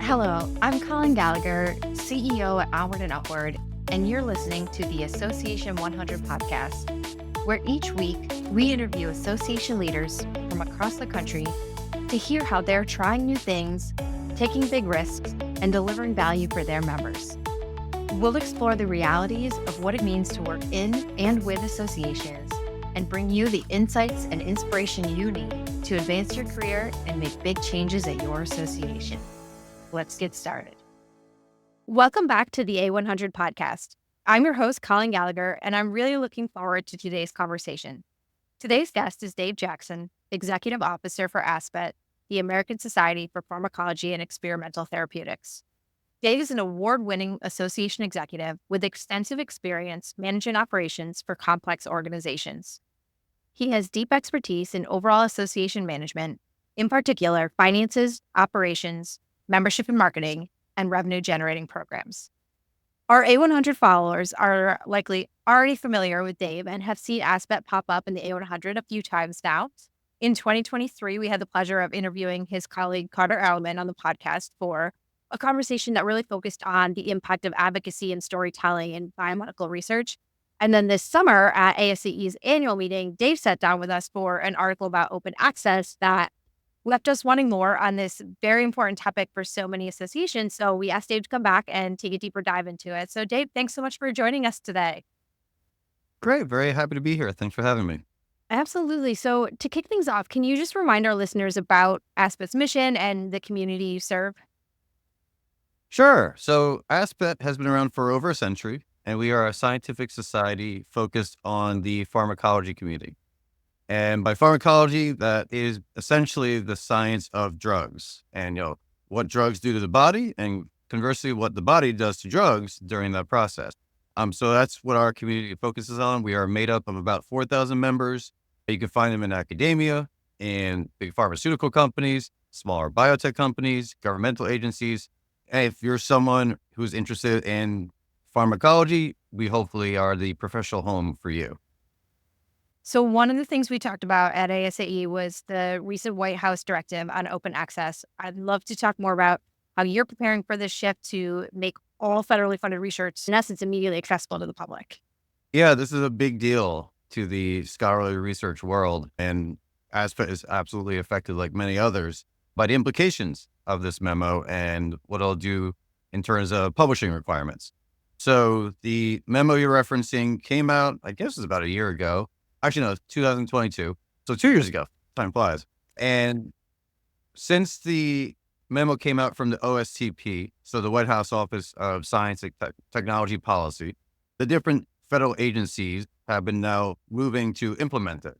Hello, I'm Colin Gallagher, CEO at Onward and Upward, and you're listening to the Association 100 podcast, where each week we interview association leaders from across the country to hear how they're trying new things, taking big risks, and delivering value for their members. We'll explore the realities of what it means to work in and with associations and bring you the insights and inspiration you need to advance your career and make big changes at your association. Let's get started. Welcome back to the A100 podcast. I'm your host, Colin Gallagher, and I'm really looking forward to today's conversation. Today's guest is Dave Jackson, Executive Officer for ASPET, the American Society for Pharmacology and Experimental Therapeutics. Dave is an award-winning association executive with extensive experience managing operations for complex organizations. He has deep expertise in overall association management, in particular finances, operations, membership and marketing, and revenue-generating programs. Our A100 followers are likely already familiar with Dave and have seen ASPET pop up in the A100 a few times now. In 2023, we had the pleasure of interviewing his colleague Carter Ehrlman on the podcast for a conversation that really focused on the impact of advocacy and storytelling in biomedical research. And then this summer at ASCE's annual meeting, Dave sat down with us for an article about open access that left us wanting more on this very important topic for so many associations. So we asked Dave to come back and take a deeper dive into it. So Dave, thanks so much for joining us today. Great. Very happy to be here. Thanks for having me. Absolutely. So to kick things off, can you just remind our listeners about ASPET's mission and the community you serve? Sure. So ASPET has been around for over a century, and we are a scientific society focused on the pharmacology community. And by pharmacology, that is essentially the science of drugs and, what drugs do to the body and conversely, what the body does to drugs during that process. So that's what our community focuses on. We are made up of about 4,000 members. You can find them in academia, in big pharmaceutical companies, smaller biotech companies, governmental agencies. And if you're someone who's interested in pharmacology, we hopefully are the professional home for you. So one of the things we talked about at ASAE was the recent White House directive on open access. I'd love to talk more about how you're preparing for this shift to make all federally funded research, in essence, immediately accessible to the public. Yeah, this is a big deal to the scholarly research world, and ASPET is absolutely affected, like many others, by the implications of this memo and what it'll do in terms of publishing requirements. So the memo you're referencing came out, I guess it was about a year ago. Actually, no, 2022. So 2 years ago. Time flies. And since the memo came out from the OSTP, so the White House Office of Science and Technology Policy, the different federal agencies have been now moving to implement it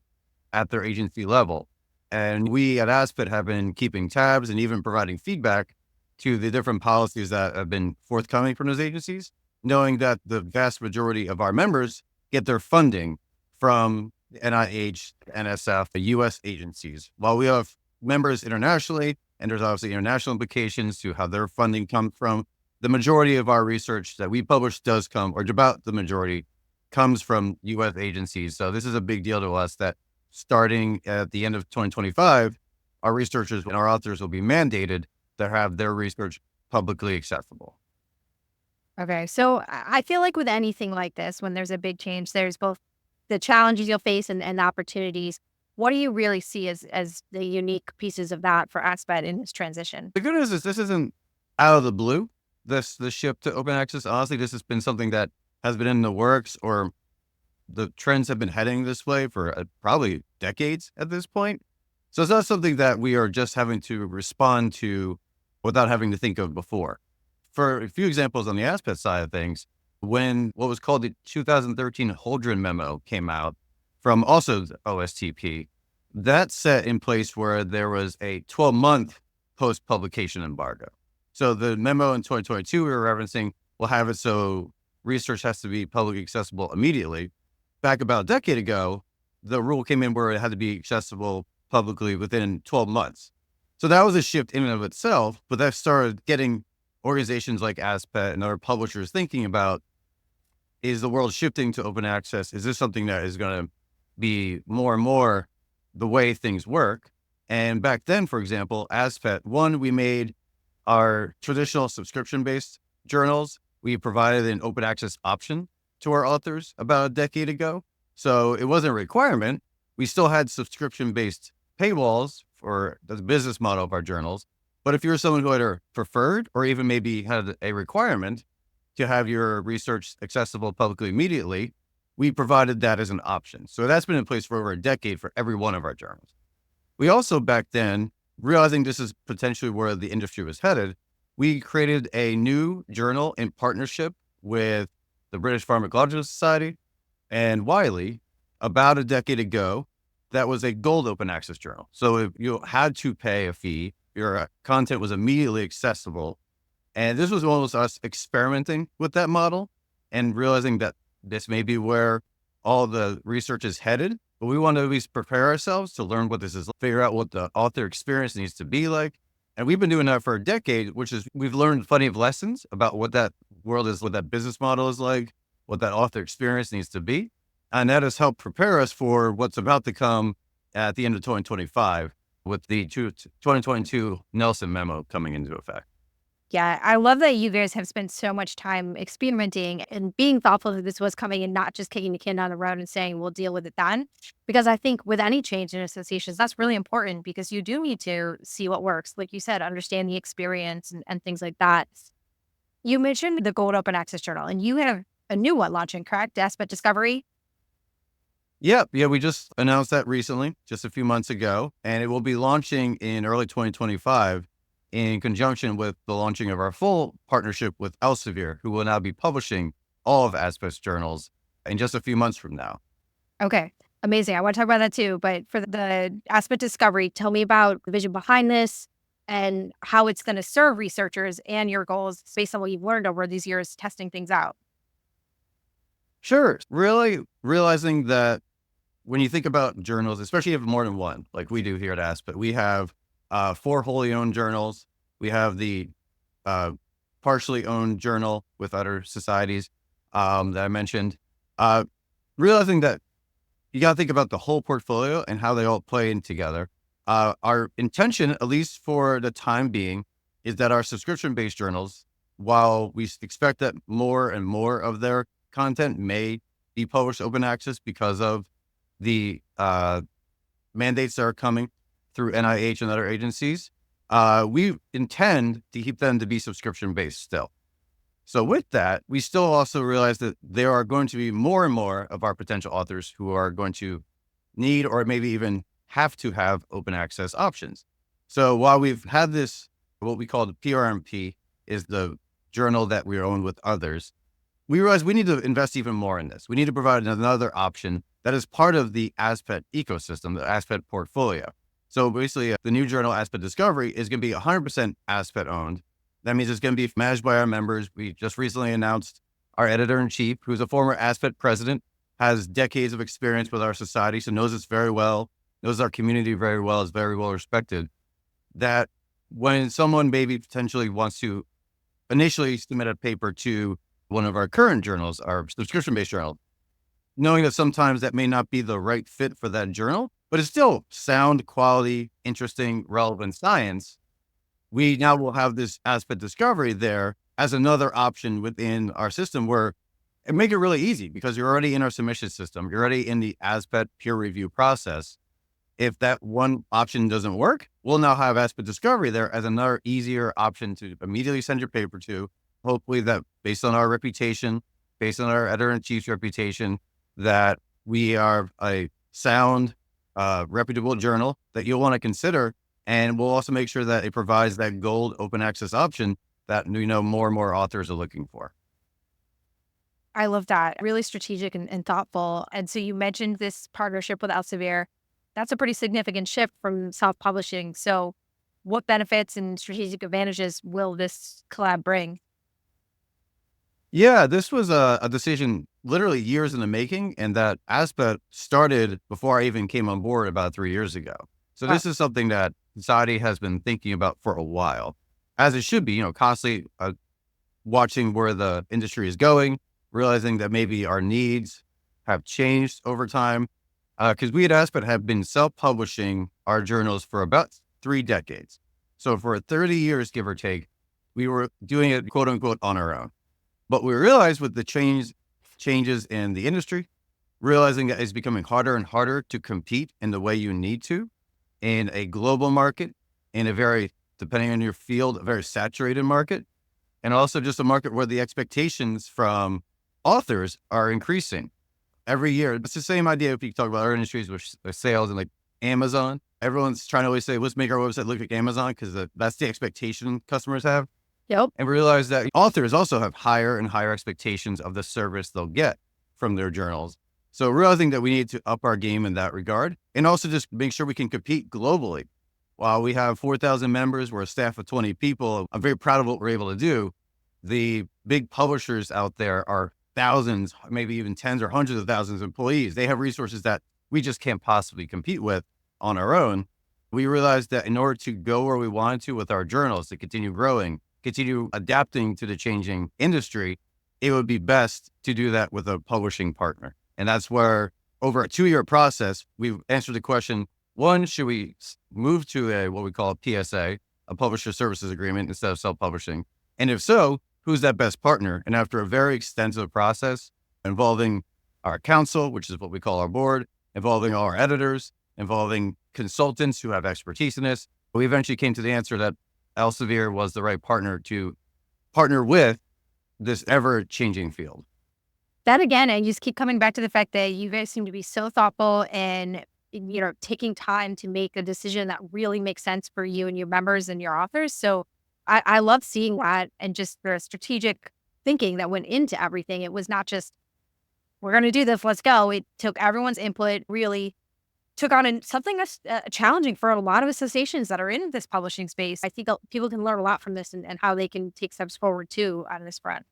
at their agency level. And we at ASPET have been keeping tabs and even providing feedback to the different policies that have been forthcoming from those agencies, knowing that the vast majority of our members get their funding from NIH, NSF, the U.S. agencies. While we have members internationally, and there's obviously international implications to how their funding comes from, the majority of our research that we publish does come, or about the majority, comes from U.S. agencies. So this is a big deal to us that starting at the end of 2025, our researchers and our authors will be mandated to have their research publicly accessible. Okay, so I feel like with anything like this, when there's a big change, there's both the challenges you'll face and the opportunities. What do you really see as the unique pieces of that for ASPET in this transition? The good news is this isn't out of the blue. The shift to open access, honestly, this has been something that has been in the works, or the trends have been heading this way for probably decades at this point. So it's not something that we are just having to respond to without having to think of before. For a few examples on the ASPET side of things, when what was called the 2013 Holdren memo came out from also the OSTP, that set in place where there was a 12-month post-publication embargo. So the memo in 2022 we were referencing will have it so research has to be publicly accessible immediately. Back about a decade ago, the rule came in where it had to be accessible publicly within 12 months. So that was a shift in and of itself, but that started getting organizations like ASPET and other publishers thinking about, is the world shifting to open access? Is this something that is going to be more and more the way things work? And back then, for example, ASPET, one, we made our traditional subscription-based journals, we provided an open access option to our authors about a decade ago. So it wasn't a requirement. We still had subscription-based paywalls for the business model of our journals. But if you're someone who either preferred or even maybe had a requirement to have your research accessible publicly immediately, we provided that as an option. So that's been in place for over a decade for every one of our journals. We also back then, realizing this is potentially where the industry was headed, we created a new journal in partnership with the British Pharmacological Society and Wiley about a decade ago. That was a gold open access journal. So if you had to pay a fee, your content was immediately accessible. And this was almost us experimenting with that model and realizing that this may be where all the research is headed, but we want to at least prepare ourselves to learn what this is, figure out what the author experience needs to be like. And we've been doing that for a decade, which is we've learned plenty of lessons about what that world is, what that business model is like, what that author experience needs to be. And that has helped prepare us for what's about to come at the end of 2025 with the 2022 Nelson memo coming into effect. Yeah, I love that you guys have spent so much time experimenting and being thoughtful that this was coming and not just kicking the can down the road and saying, we'll deal with it then. Because I think with any change in associations, that's really important because you do need to see what works. Like you said, understand the experience and things like that. You mentioned the Gold Open Access Journal, and you have a new one launching, correct? ASPET Discovery? Yeah, we just announced that recently, just a few months ago, and it will be launching in early 2025 in conjunction with the launching of our full partnership with Elsevier, who will now be publishing all of ASPET's journals in just a few months from now. Okay, amazing. I want to talk about that too. But for the ASPET Discovery, tell me about the vision behind this and how it's going to serve researchers and your goals based on what you've learned over these years testing things out. Sure. Really realizing that when you think about journals, especially if you have more than one, like we do here at ASPET, we have 4 wholly owned journals. We have the partially owned journal with other societies that I mentioned. Realizing that you got to think about the whole portfolio and how they all play in together. Our intention, at least for the time being, is that our subscription-based journals, while we expect that more and more of their content may be published open access because of the mandates that are coming through NIH and other agencies, we intend to keep them to be subscription-based still. So with that, we still also realize that there are going to be more and more of our potential authors who are going to need or maybe even have to have open access options. So while we've had this, what we call the PRMP is the journal that we own with others, we realize we need to invest even more in this. We need to provide another option that is part of the ASPET ecosystem, the ASPET portfolio. So basically, the new journal, ASPET Discovery, is going to be 100% ASPET owned. That means it's going to be managed by our members. We just recently announced our editor-in-chief, who's a former ASPET president, has decades of experience with our society, so knows us very well, knows our community very well, is very well respected. That when someone maybe potentially wants to initially submit a paper to one of our current journals, our subscription-based journal, knowing that sometimes that may not be the right fit for that journal, but it's still sound, quality, interesting, relevant science, we now will have this ASPET Discovery there as another option within our system where it make it really easy because you're already in our submission system. You're already in the ASPET peer review process. If that one option doesn't work, we'll now have ASPET Discovery there as another easier option to immediately send your paper to. Hopefully that based on our reputation, based on our editor-in-chief's reputation, that we are a sound, reputable journal that you'll want to consider. And we'll also make sure that it provides that gold open access option that more and more authors are looking for. I love that. Really strategic and thoughtful. And so you mentioned this partnership with Elsevier. That's a pretty significant shift from self-publishing. So what benefits and strategic advantages will this collab bring? Yeah, this was a decision literally years in the making, and that ASPET started before I even came on board about 3 years ago. So this is something that society has been thinking about for a while, as it should be, constantly watching where the industry is going, realizing that maybe our needs have changed over time. Because we at ASPET have been self-publishing our journals for about 3 decades. So for 30 years, give or take, we were doing it quote unquote on our own. But we realized with the changes in the industry, realizing that it's becoming harder and harder to compete in the way you need to in a global market, in a very, depending on your field, a very saturated market, and also just a market where the expectations from authors are increasing every year. It's the same idea if you talk about our industries with sales and like Amazon. Everyone's trying to always say, let's make our website look like Amazon because that's the expectation customers have. Yep. And we realize that authors also have higher and higher expectations of the service they'll get from their journals. So realizing that we need to up our game in that regard and also just make sure we can compete globally. While we have 4,000 members, we're a staff of 20 people. I'm very proud of what we're able to do. The big publishers out there are thousands, maybe even tens or hundreds of thousands of employees. They have resources that we just can't possibly compete with on our own. We realized that in order to go where we wanted to with our journals, to continue growing, continue adapting to the changing industry, it would be best to do that with a publishing partner. And that's where over a 2-year process, we've answered the question, one, should we move to what we call a PSA, a publisher services agreement instead of self-publishing? And if so, who's that best partner? And after a very extensive process involving our council, which is what we call our board, involving all our editors, involving consultants who have expertise in this, we eventually came to the answer that Elsevier was the right partner to partner with this ever-changing field. That again, I just keep coming back to the fact that you guys seem to be so thoughtful and, taking time to make a decision that really makes sense for you and your members and your authors. So I love seeing that and just the strategic thinking that went into everything. It was not just, we're going to do this, let's go. It took everyone's input, really took on something that's challenging for a lot of associations that are in this publishing space. I think people can learn a lot from this and how they can take steps forward too on this front.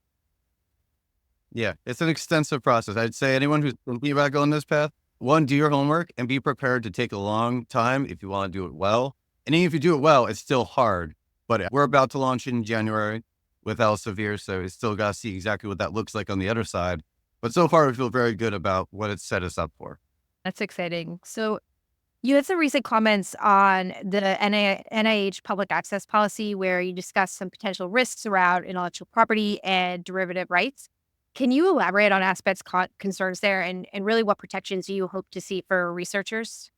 Yeah, it's an extensive process. I'd say anyone who's thinking about going this path, one, do your homework and be prepared to take a long time if you want to do it well. And even if you do it well, it's still hard. But we're about to launch in January with Elsevier, so we still got to see exactly what that looks like on the other side. But so far, we feel very good about what it's set us up for. That's exciting. So you had some recent comments on the NIH public access policy where you discussed some potential risks around intellectual property and derivative rights. Can you elaborate on ASPET's concerns there and really what protections you hope to see for researchers?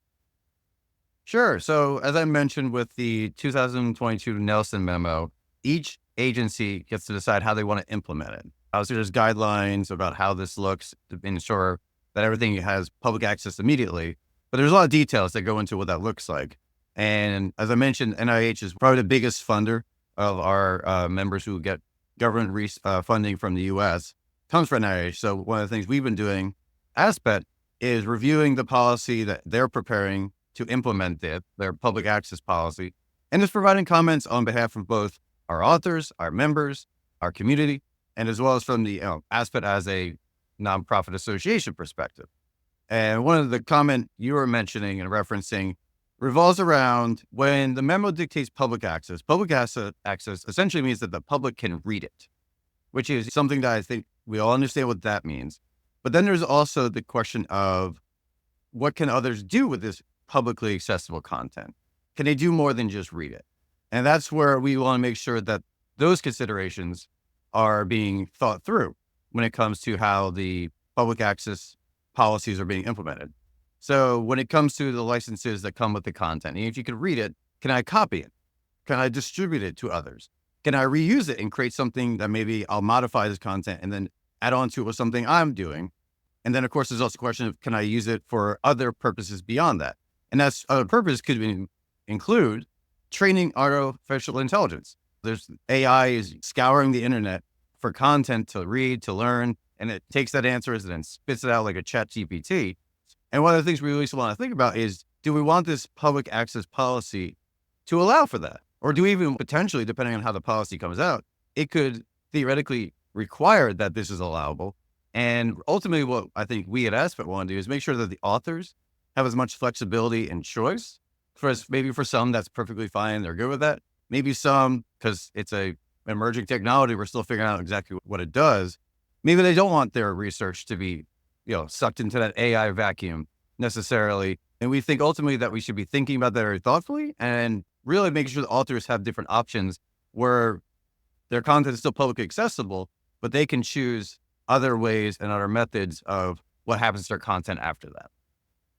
Sure. So as I mentioned with the 2022 Nelson memo, each agency gets to decide how they want to implement it. So there's guidelines about how this looks to ensure that everything has public access immediately. But there's a lot of details that go into what that looks like. And as I mentioned, NIH is probably the biggest funder of our members who get government funding from the U.S. comes from NIH. So one of the things we've been doing, ASPET, is reviewing the policy that they're preparing to implement their public access policy, and is providing comments on behalf of both our authors, our members, our community, and as well as from the ASPET as a nonprofit association perspective. And one of the comment you were mentioning and referencing revolves around when the memo dictates public access. Public access essentially means that the public can read it, which is something that I think we all understand what that means. But then there's also the question of what can others do with this publicly accessible content? Can they do more than just read it? And that's where we want to make sure that those considerations are being thought through when it comes to how the public access policies are being implemented. So when it comes to the licenses that come with the content, if you can read it, can I copy it? Can I distribute it to others? Can I reuse it and create something that maybe I'll modify this content and then add on to it with something I'm doing? And then, of course, there's also a question of, can I use it for other purposes beyond that? And that's other purpose could include training artificial intelligence. There's AI is scouring the internet for content to read, to learn, and it takes that answers and then spits it out like a chat GPT. And one of the things we really want to think about is, do we want this public access policy to allow for that? Or do we even potentially, depending on how the policy comes out, it could theoretically require that this is allowable. And ultimately, what I think we at ASPET want to do is make sure that the authors have as much flexibility and choice. Maybe for some, that's perfectly fine. They're good with that. Maybe some, because it's a emerging technology, we're still figuring out exactly what it does. Maybe they don't want their research to be, sucked into that AI vacuum necessarily. And we think ultimately that we should be thinking about that very thoughtfully and really making sure the authors have different options where Their content is still publicly accessible, but they can choose other ways and other methods of what happens to their content after that.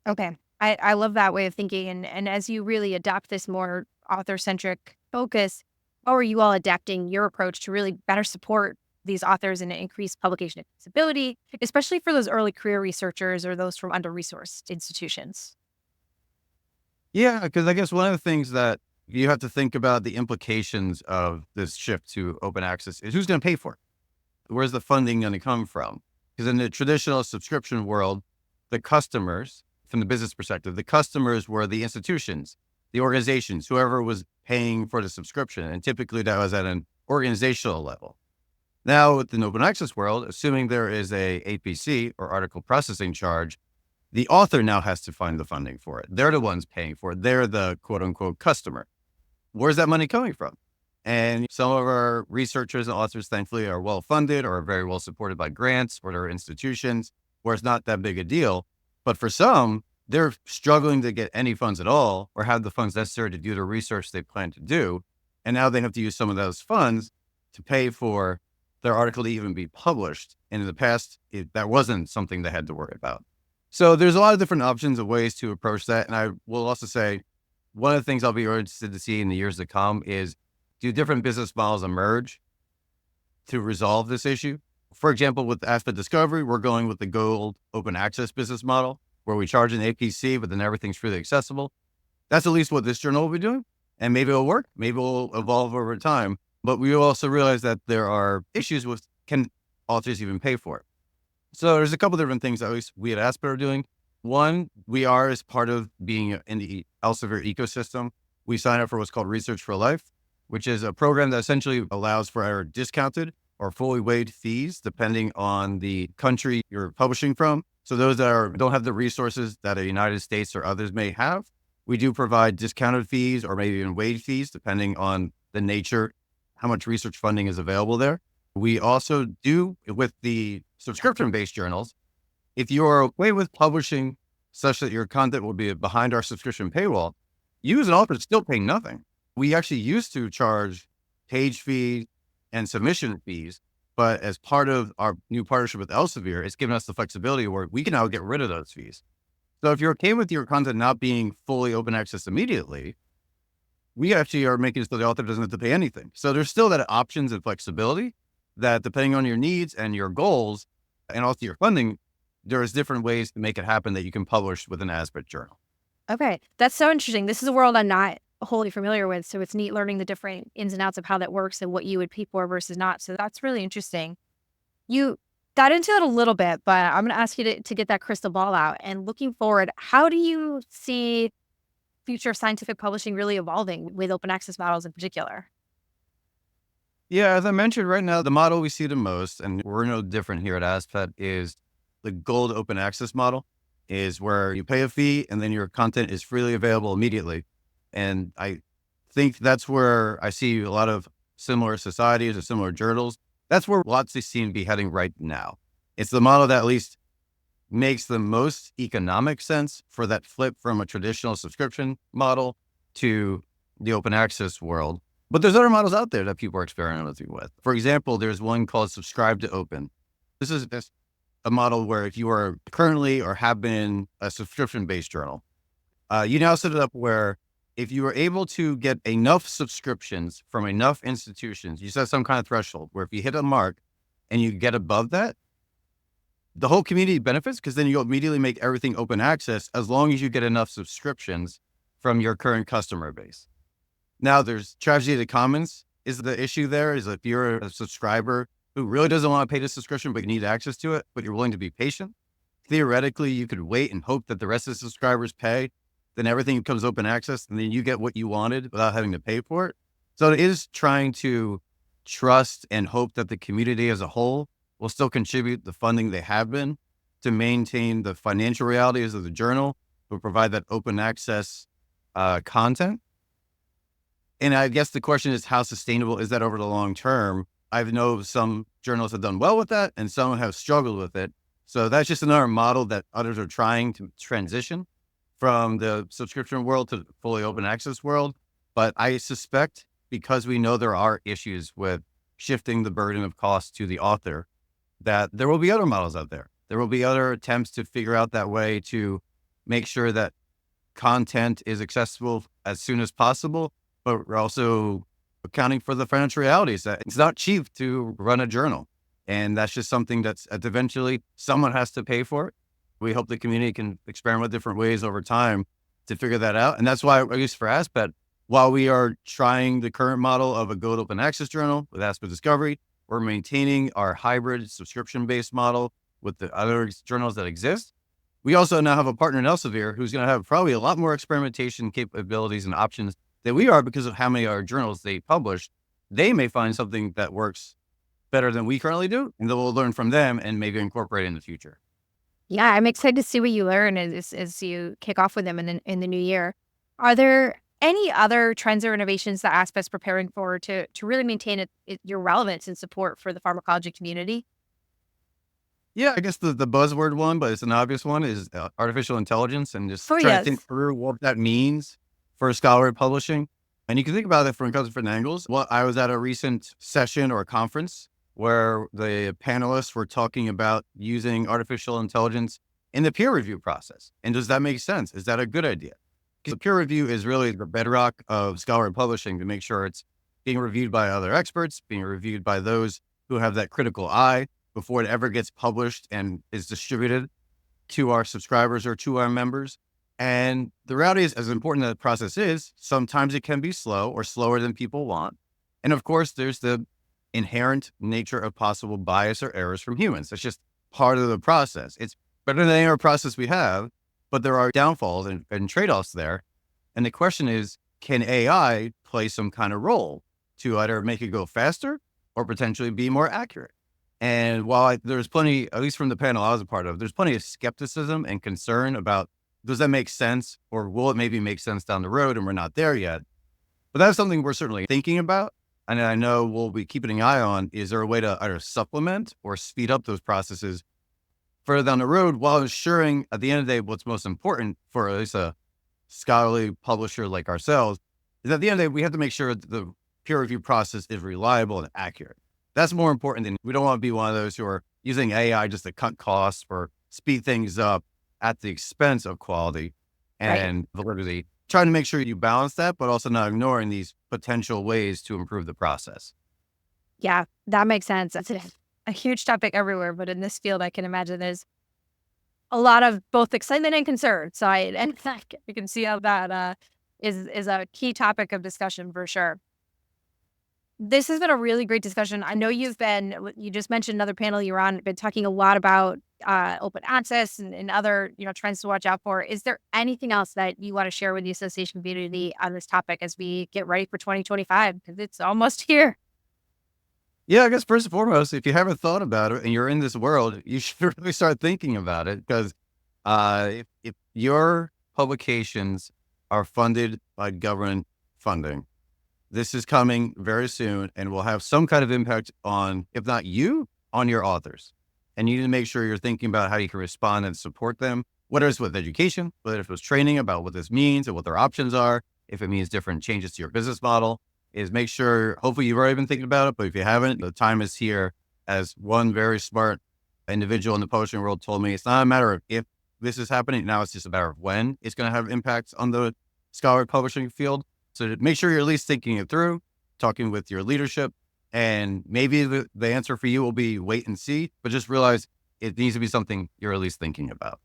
Okay. I love that way of thinking. And as you really adopt this more author-centric focus, how are you all adapting your approach to really better support these authors and increase publication accessibility, especially for those early career researchers or those from under-resourced institutions? Yeah, because I guess one of the things that you have to think about the implications of this shift to open access is who's going to pay for it? Where's the funding going to come from? Because in the traditional subscription world, the customers, from the business perspective, the customers were the institutions, the organizations, whoever was paying for the subscription. And typically that was at an organizational level. Now with the open access world, assuming there is a APC or article processing charge, the author now has to find the funding for it. They're the ones paying for it. They're the quote unquote customer. Where's that money coming from? And some of our researchers and authors, thankfully, are well funded or are very well supported by grants or their institutions, where it's not that big a deal. But for some, they're struggling to get any funds at all or have the funds necessary to do the research they plan to do. And now they have to use some of those funds to pay for their article to even be published. And in the past, that wasn't something they had to worry about. So there's a lot of different options of ways to approach that. And I will also say, one of the things I'll be interested to see in the years to come is, do different business models emerge to resolve this issue? For example, with ASPET Discovery, we're going with the gold open access business model, where we charge an APC, but then everything's freely accessible. That's at least what this journal will be doing. And maybe it'll work. Maybe it'll evolve over time. But we also realize that there are issues with, can authors even pay for it? So there's a couple different things that at least we at ASPET are doing. One, we are, as part of being in the Elsevier ecosystem, we sign up for what's called Research for Life, which is a program that essentially allows for our discounted or fully waived fees, depending on the country you're publishing from. So those that don't have the resources that a United States or others may have, we do provide discounted fees or maybe even waived fees, depending on the nature, how much research funding is available there. We also do, with the subscription-based journals, if you are okay with publishing such that your content will be behind our subscription paywall, you as an author still pay nothing. We actually used to charge page fees and submission fees, but as part of our new partnership with Elsevier, it's given us the flexibility where we can now get rid of those fees. So if you're okay with your content not being fully open access immediately, we actually are making it so the author doesn't have to pay anything. So there's still that options and flexibility that, depending on your needs and your goals and also your funding, there's different ways to make it happen that you can publish with an ASPET journal. Okay. That's so interesting. This is a world I'm not wholly familiar with. So it's neat learning the different ins and outs of how that works and what you would pay for versus not. So that's really interesting. You got into it a little bit, but I'm going to ask you to get that crystal ball out. And looking forward, how do you see future scientific publishing really evolving with open access models in particular? Yeah, as I mentioned, right now, the model we see the most, and we're no different here at ASPET, is the gold open access model, is where you pay a fee and then your content is freely available immediately. And I think that's where I see a lot of similar societies or similar journals. That's where lots seem to be heading right now. It's the model that at least makes the most economic sense for that flip from a traditional subscription model to the open access world. But there's other models out there that people are experimenting with. For example, there's one called Subscribe to Open. This is a model where if you are currently or have been a subscription-based journal, you now set it up where if you are able to get enough subscriptions from enough institutions, you set some kind of threshold where if you hit a mark and you get above that, the whole community benefits, because then you immediately make everything open access as long as you get enough subscriptions from your current customer base. Now, there's tragedy of the commons is the issue there, is if you're a subscriber who really doesn't want to pay the subscription, but you need access to it, but you're willing to be patient. Theoretically, you could wait and hope that the rest of the subscribers pay, then everything becomes open access, and then you get what you wanted without having to pay for it. So it is trying to trust and hope that the community as a whole will still contribute the funding they have been to maintain the financial realities of the journal, but provide that open access content. And I guess the question is, how sustainable is that over the long term? I know some journals have done well with that and some have struggled with it. So that's just another model that others are trying to transition from the subscription world to the fully open access world. But I suspect, because we know there are issues with shifting the burden of cost to the author, that there will be other models out there. There will be other attempts to figure out that way to make sure that content is accessible as soon as possible, but we're also accounting for the financial realities that it's not cheap to run a journal. And that's just something that's eventually someone has to pay for it. We hope the community can experiment with different ways over time to figure that out. And that's why, at least for ASPET, while we are trying the current model of a Go Open Access journal with ASPET Discovery, we're maintaining our hybrid subscription-based model with the other journals that exist. We also now have a partner in Elsevier who's going to have probably a lot more experimentation capabilities and options than we are because of how many other journals they publish. They may find something that works better than we currently do, and then we'll learn from them and maybe incorporate it in the future. Yeah, I'm excited to see what you learn as you kick off with them in the new year. Are there any other trends or innovations that ASPET's preparing for to really maintain your relevance and support for the pharmacology community? Yeah, I guess the buzzword one, but it's an obvious one, is artificial intelligence, and just Oh, trying to think yes. through what that means for scholarly publishing. And you can think about it from a couple different angles. Well, I was at a recent session or a conference where the panelists were talking about using artificial intelligence in the peer review process. And does that make sense? Is that a good idea? Because peer review is really the bedrock of scholarly publishing, to make sure it's being reviewed by other experts, being reviewed by those who have that critical eye before it ever gets published and is distributed to our subscribers or to our members. And the reality is, as important that the process is, sometimes it can be slow or slower than people want. And of course, there's the inherent nature of possible bias or errors from humans. That's just part of the process. It's better than any other process we have, but there are downfalls and trade-offs there. And the question is, can AI play some kind of role to either make it go faster or potentially be more accurate? And while there's plenty, at least from the panel I was a part of, there's plenty of skepticism and concern about, does that make sense, or will it maybe make sense down the road, and we're not there yet. But that's something we're certainly thinking about. And I know we'll be keeping an eye on, is there a way to either supplement or speed up those processes further down the road, while ensuring at the end of the day, what's most important for at least a scholarly publisher like ourselves, is at the end of the day, we have to make sure that the peer review process is reliable and accurate. That's more important than, we don't want to be one of those who are using AI just to cut costs or speed things up at the expense of quality and validity. Trying to make sure you balance that, but also not ignoring these potential ways to improve the process. Yeah, that makes sense. It's a huge topic everywhere, but in this field, I can imagine there's a lot of both excitement and concern. So you can see how that is a key topic of discussion for sure. This has been a really great discussion. I know you just mentioned another panel you were on, been talking a lot about open access and other, trends to watch out for. Is there anything else that you want to share with the association community on this topic as we get ready for 2025? Because it's almost here. Yeah, I guess first and foremost, if you haven't thought about it and you're in this world, you should really start thinking about it, because if your publications are funded by government funding, this is coming very soon and will have some kind of impact on, if not you, on your authors. And you need to make sure you're thinking about how you can respond and support them, whether it's with education, whether it's with training about what this means and what their options are, if it means different changes to your business model. Is make sure, hopefully you've already been thinking about it, but if you haven't, the time is here. As one very smart individual in the publishing world told me, it's not a matter of if this is happening, now it's just a matter of when it's going to have impacts on the scholarly publishing field. So to make sure you're at least thinking it through, talking with your leadership, and maybe the answer for you will be wait and see, but just realize it needs to be something you're at least thinking about.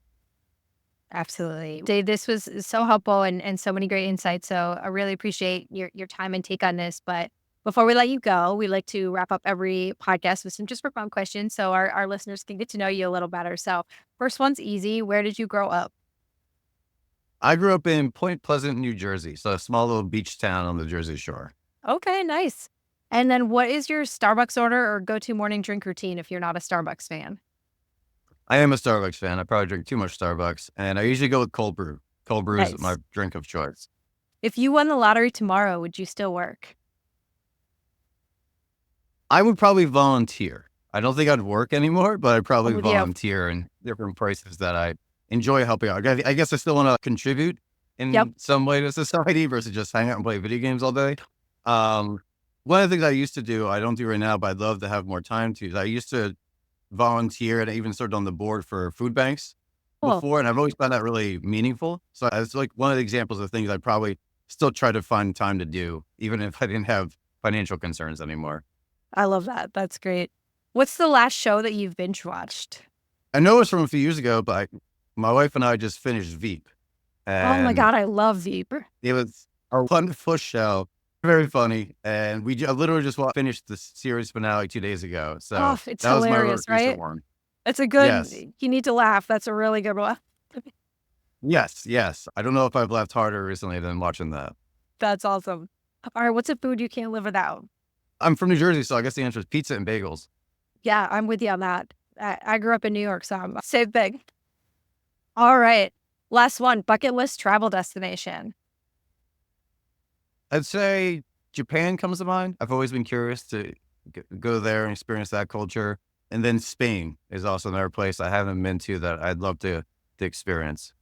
Absolutely. Dave, this was so helpful and so many great insights. So I really appreciate your time and take on this. But before we let you go, we like to wrap up every podcast with some just for fun questions so our listeners can get to know you a little better. So first one's easy. Where did you grow up? I grew up in Point Pleasant, New Jersey, so a small little beach town on the Jersey Shore. Okay, nice. And then what is your Starbucks order or go-to morning drink routine if you're not a Starbucks fan? I am a Starbucks fan. I probably drink too much Starbucks, and I usually go with cold brew. Cold brew is my Nice. drink of choice. If you won the lottery tomorrow, would you still work? I would probably volunteer. I don't think I'd work anymore, but I'd I'm probably with you. volunteer in different places that I enjoy helping out. I guess I still want to contribute Yep. in some way to society versus just hang out and play video games all day. Um, One of the things I used to do, I don't do right now, but I'd love to have more time to, is I used to volunteer and I even served on the board for food banks Cool. before, and I've always found that really meaningful. So it's like one of the examples of things I'd probably still try to find time to do, even if I didn't have financial concerns anymore. I love that. That's great. What's the last show that you've binge watched? I know it's from a few years ago, but my wife and I just finished Veep. Oh my And God, I love Veep. it was a wonderful show, very funny. And we literally just finished the series finale 2 days ago. So Oh, it's that was my hilarious, recent right? one. It's a good, Yes. you need to laugh. That's a really good one. Yes. I don't know if I've laughed harder recently than watching that. That's awesome. All right, what's a food you can't live without? I'm from New Jersey, so I guess the answer is pizza and bagels. Yeah, I'm with you on that. I grew up in New York, so I'm same thing. All right, last one, bucket list travel destination. I'd say Japan comes to mind. I've always been curious to go there and experience that culture. And then Spain is also another place I haven't been to that I'd love to experience.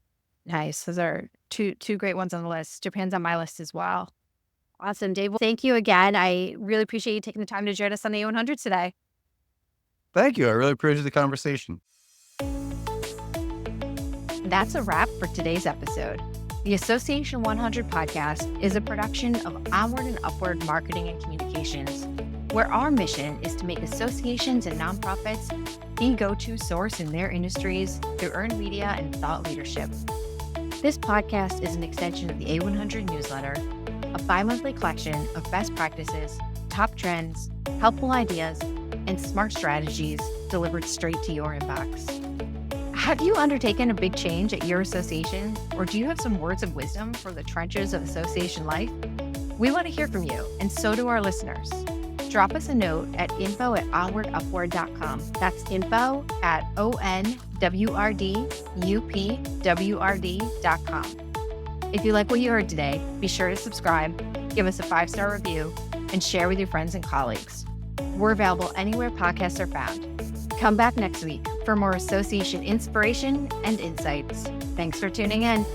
Nice. Those are two great ones on the list. Japan's on my list as well. Awesome, Dave. Well, thank you again. I really appreciate you taking the time to join us on the A100 today. Thank you. I really appreciate the conversation. That's a wrap for today's episode. The Association 100 podcast is a production of Onward and Upward Marketing and Communications, where our mission is to make associations and nonprofits the go-to source in their industries through earned media and thought leadership. This podcast is an extension of the A100 newsletter, a bi-monthly collection of best practices, top trends, helpful ideas, and smart strategies delivered straight to your inbox. Have you undertaken a big change at your association, or do you have some words of wisdom from the trenches of association life? We want to hear from you, and so do our listeners. Drop us a note at info@onwardupward.com. That's info@onwrdupwrd.com. If you like what you heard today, be sure to subscribe, give us a 5-star review, and share with your friends and colleagues. We're available anywhere podcasts are found. Come back next week for more association inspiration and insights. Thanks for tuning in.